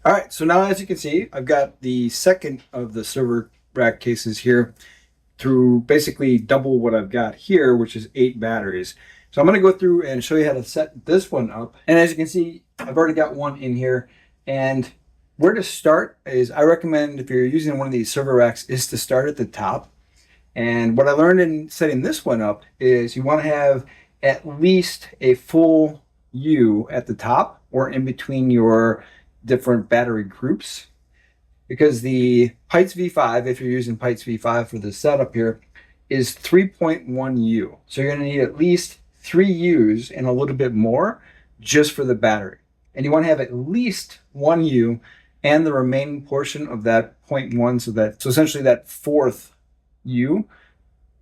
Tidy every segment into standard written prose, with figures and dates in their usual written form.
All right, so now as you can see, I've got the second of the server rack cases here through basically double what I've got here, which is 8 batteries. So I'm going to go through and show you how to set this one up. And as you can see, I've already got one in here. And where to start is I recommend if you're using one of these server racks is to start at the top. And what I learned in setting this one up is you want to have at least a full U at the top or in between your different battery groups, because the Pytes V5, if you're using Pytes V5 for the setup here, is 3.1 U. So you're going to need at least 3 U's and a little bit more just for the battery. And you want to have at least 1 U and the remaining portion of that zero point 0.1, so essentially that fourth U,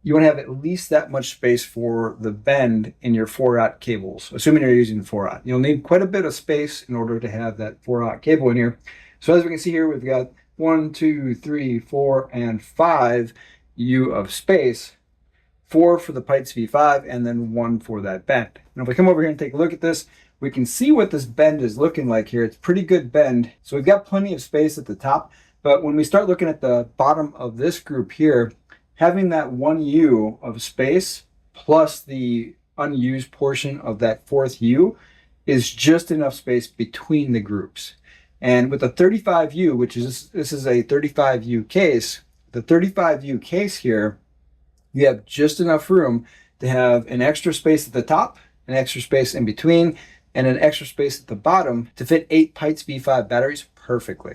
you want to have at least that much space for the bend in your 4-aught cables, assuming you're using 4-aught. You'll need quite a bit of space in order to have that 4-aught cable in here. So as we can see here, we've got 1, 2, 3, 4, and 5 U of space, 4 for the Pytes V5, and then 1 for that bend. Now if we come over here and take a look at this, we can see what this bend is looking like here. It's pretty good bend. So we've got plenty of space at the top, but when we start looking at the bottom of this group here, having that 1 U of space plus the unused portion of that fourth U is just enough space between the groups. And with a 35U, which is, this is a 35U case, the 35U case here, you have just enough room to have an extra space at the top, an extra space in between, and an extra space at the bottom to fit 8 Pytes V5 batteries perfectly.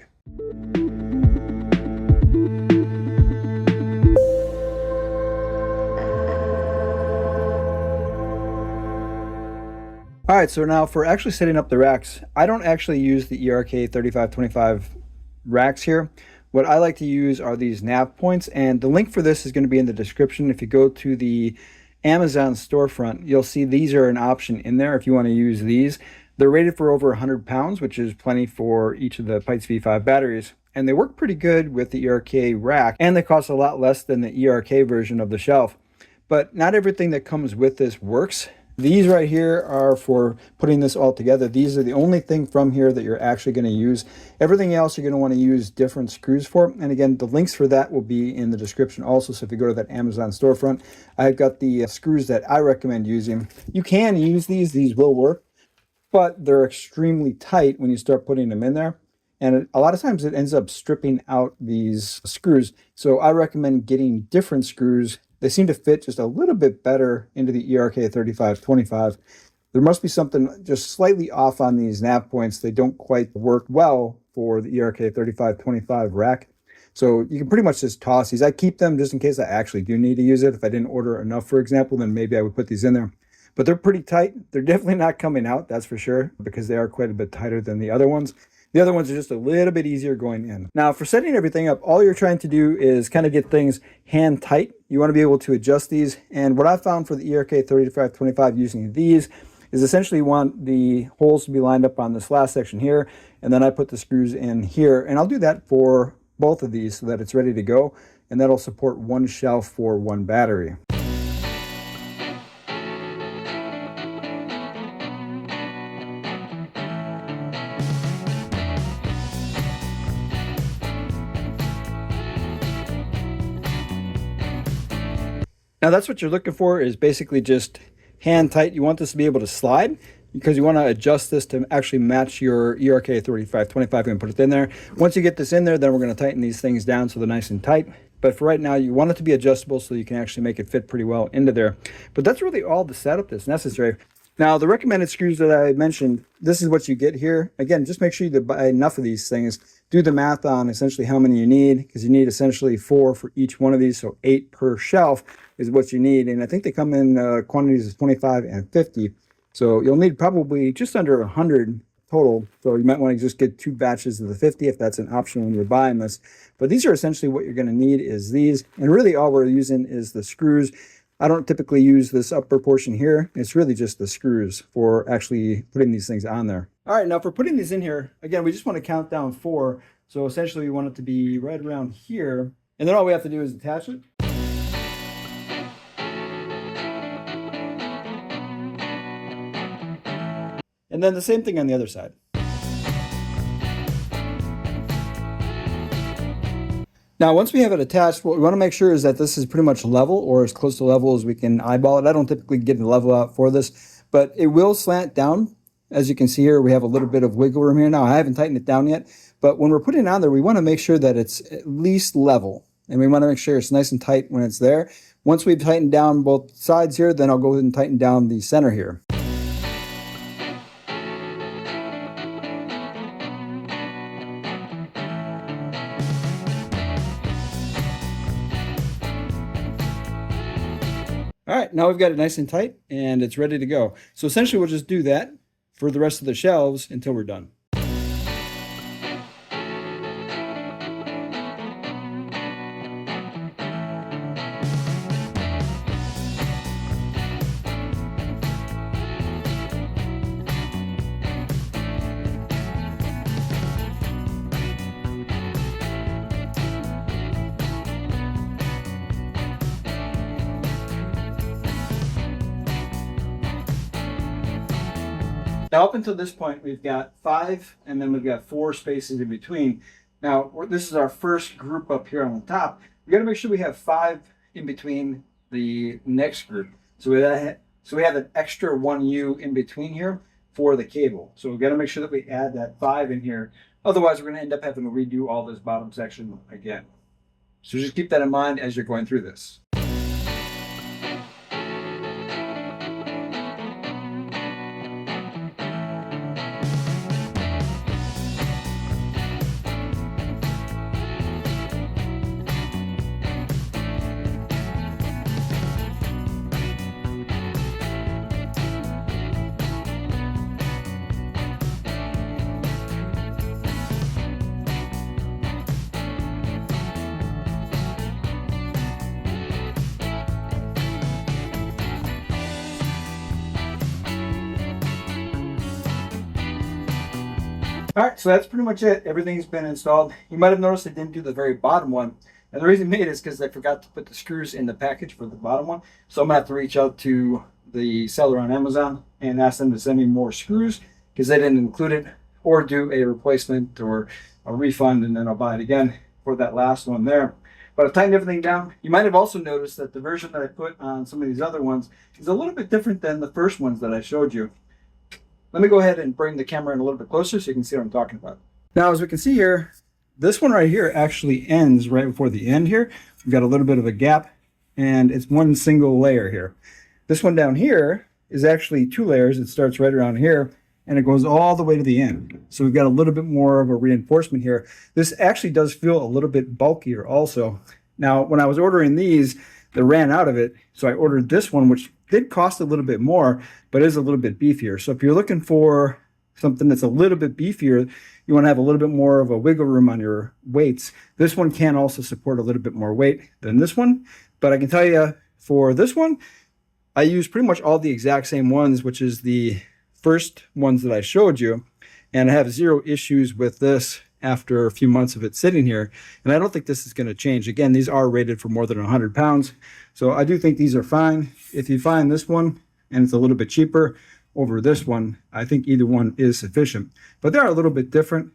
All right, so now for actually setting up the racks, I don't actually use the ERK-3525 racks here. What I like to use are these NavePoints, and the link for this is going to be in the description. If you go to the Amazon storefront, you'll see these are an option in there if you want to use these. They're rated for over 100 pounds, which is plenty for each of the Pytes V5 batteries. And they work pretty good with the ERK rack, and they cost a lot less than the ERK version of the shelf. But not everything that comes with this works. These right here are for putting this all together. These are the only thing from here that you're actually going to use. Everything else you're going to want to use different screws for. And again, the links for that will be in the description also. So if you go to that Amazon storefront, I've got the screws that I recommend using. You can use these will work, but they're extremely tight when you start putting them in there. And a lot of times it ends up stripping out these screws. So I recommend getting different screws. They seem to fit just a little bit better into the ERK-3525. There must be something just slightly off on these NavePoints. They don't quite work well for the ERK-3525 rack. So you can pretty much just toss these. I keep them just in case I actually do need to use it. If I didn't order enough, for example, then maybe I would put these in there. But they're pretty tight. They're definitely not coming out, that's for sure, because they are quite a bit tighter than the other ones. The other ones are just a little bit easier going in. Now, for setting everything up, all you're trying to do is kind of get things hand tight. You want to be able to adjust these. And what I found for the ERK-3525 using these is essentially you want the holes to be lined up on this last section here. And then I put the screws in here. And I'll do that for both of these so that it's ready to go. And that'll support one shelf for one battery. Now that's what you're looking for, is basically just hand tight. You want this to be able to slide because you want to adjust this to actually match your ERK-3525. You're going to put it in there. Once you get this in there, then we're going to tighten these things down so they're nice and tight. But for right now, you want it to be adjustable so you can actually make it fit pretty well into there. But that's really all the setup that's necessary. Now, the recommended screws that I mentioned, this is what you get here. Again, just make sure you buy enough of these things. Do the math on essentially how many you need, because you need essentially 4 for each one of these, so 8 per shelf is what you need. And I think they come in quantities of 25 and 50. So you'll need probably just under 100 total. So you might want to just get 2 batches of the 50 if that's an option when you're buying this. But these are essentially what you're going to need is these. And really all we're using is the screws. I don't typically use this upper portion here. It's really just the screws for actually putting these things on there. All right, now for putting these in here, again, we just want to count down 4. So essentially we want it to be right around here. And then all we have to do is attach it. And then the same thing on the other side. Now, once we have it attached, what we want to make sure is that this is pretty much level or as close to level as we can eyeball it. I don't typically get a level out for this, but it will slant down. As you can see here, we have a little bit of wiggle room here. Now, I haven't tightened it down yet, but when we're putting it on there, we want to make sure that it's at least level. And we want to make sure it's nice and tight when it's there. Once we've tightened down both sides here, then I'll go ahead and tighten down the center here. All right, now we've got it nice and tight and it's ready to go. So essentially we'll just do that for the rest of the shelves until we're done. Now, up until this point, we've got 5, and then we've got 4 spaces in between. Now, this is our first group up here on the top. We got to make sure we have 5 in between the next group. So we have an extra 1U in between here for the cable. So we've got to make sure that we add that 5 in here. Otherwise, we're going to end up having to redo all this bottom section again. So just keep that in mind as you're going through this. All right, so that's pretty much it. Everything's been installed. You might have noticed I didn't do the very bottom one. And the reason I made it is because I forgot to put the screws in the package for the bottom one. So I'm going to have to reach out to the seller on Amazon and ask them to send me more screws because they didn't include it, or do a replacement or a refund, and then I'll buy it again for that last one there. But I've tightened everything down. You might have also noticed that the version that I put on some of these other ones is a little bit different than the first ones that I showed you. Let me go ahead and bring the camera in a little bit closer so you can see what I'm talking about. Now, as we can see here, this one right here actually ends right before the end here. We've got a little bit of a gap, and it's one single layer here. This one down here is actually 2 layers. It starts right around here, and it goes all the way to the end. So we've got a little bit more of a reinforcement here. This actually does feel a little bit bulkier also. Now, when I was ordering these, they ran out of it, so I ordered this one, which did cost a little bit more, but is a little bit beefier. So if you're looking for something that's a little bit beefier, you want to have a little bit more of a wiggle room on your weights. This one can also support a little bit more weight than this one, but I can tell you for this one, I use pretty much all the exact same ones, which is the first ones that I showed you, and I have 0 issues with this after a few months of it sitting here, and I don't think this is going to change. Again, these are rated for more than 100 pounds, so I do think these are fine. If you find this one and it's a little bit cheaper over this one, I think either one is sufficient, but they are a little bit different.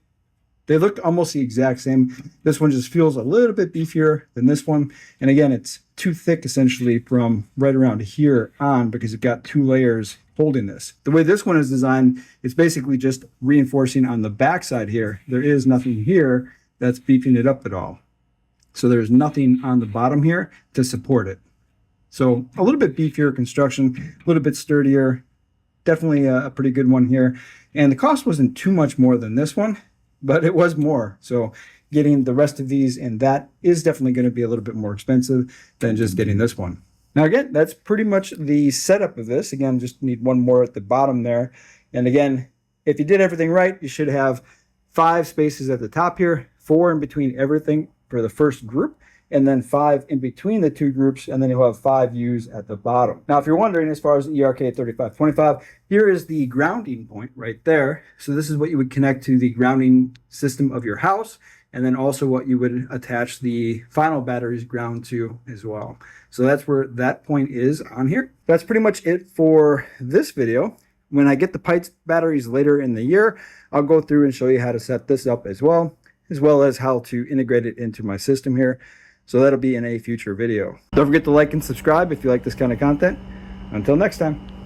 They look almost the exact same. This one just feels a little bit beefier than this one, and again, it's too thick essentially from right around here on because it's got 2 layers holding this. The way this one is designed, it's basically just reinforcing on the back side here. There is nothing here that's beefing it up at all. So there's nothing on the bottom here to support it. So a little bit beefier construction, a little bit sturdier, definitely a pretty good one here. And the cost wasn't too much more than this one, but it was more. So getting the rest of these and that is definitely going to be a little bit more expensive than just getting this one. Now again, that's pretty much the setup of this. Again, just need one more at the bottom there. And again, if you did everything right, you should have 5 spaces at the top here, 4 in between everything for the first group, and then 5 in between the 2 groups, and then you'll have 5 U's at the bottom. Now, if you're wondering, as far as the ERK-3525, here is the grounding point right there. So this is what you would connect to the grounding system of your house, and then also what you would attach the final battery's ground to as well. So that's where that point is on here. That's pretty much it for this video. When I get the Pytes batteries later in the year, I'll go through and show you how to set this up as well. as well as how to integrate it into my system here. So that'll be in a future video. Don't forget to like and subscribe if you like this kind of content. Until next time.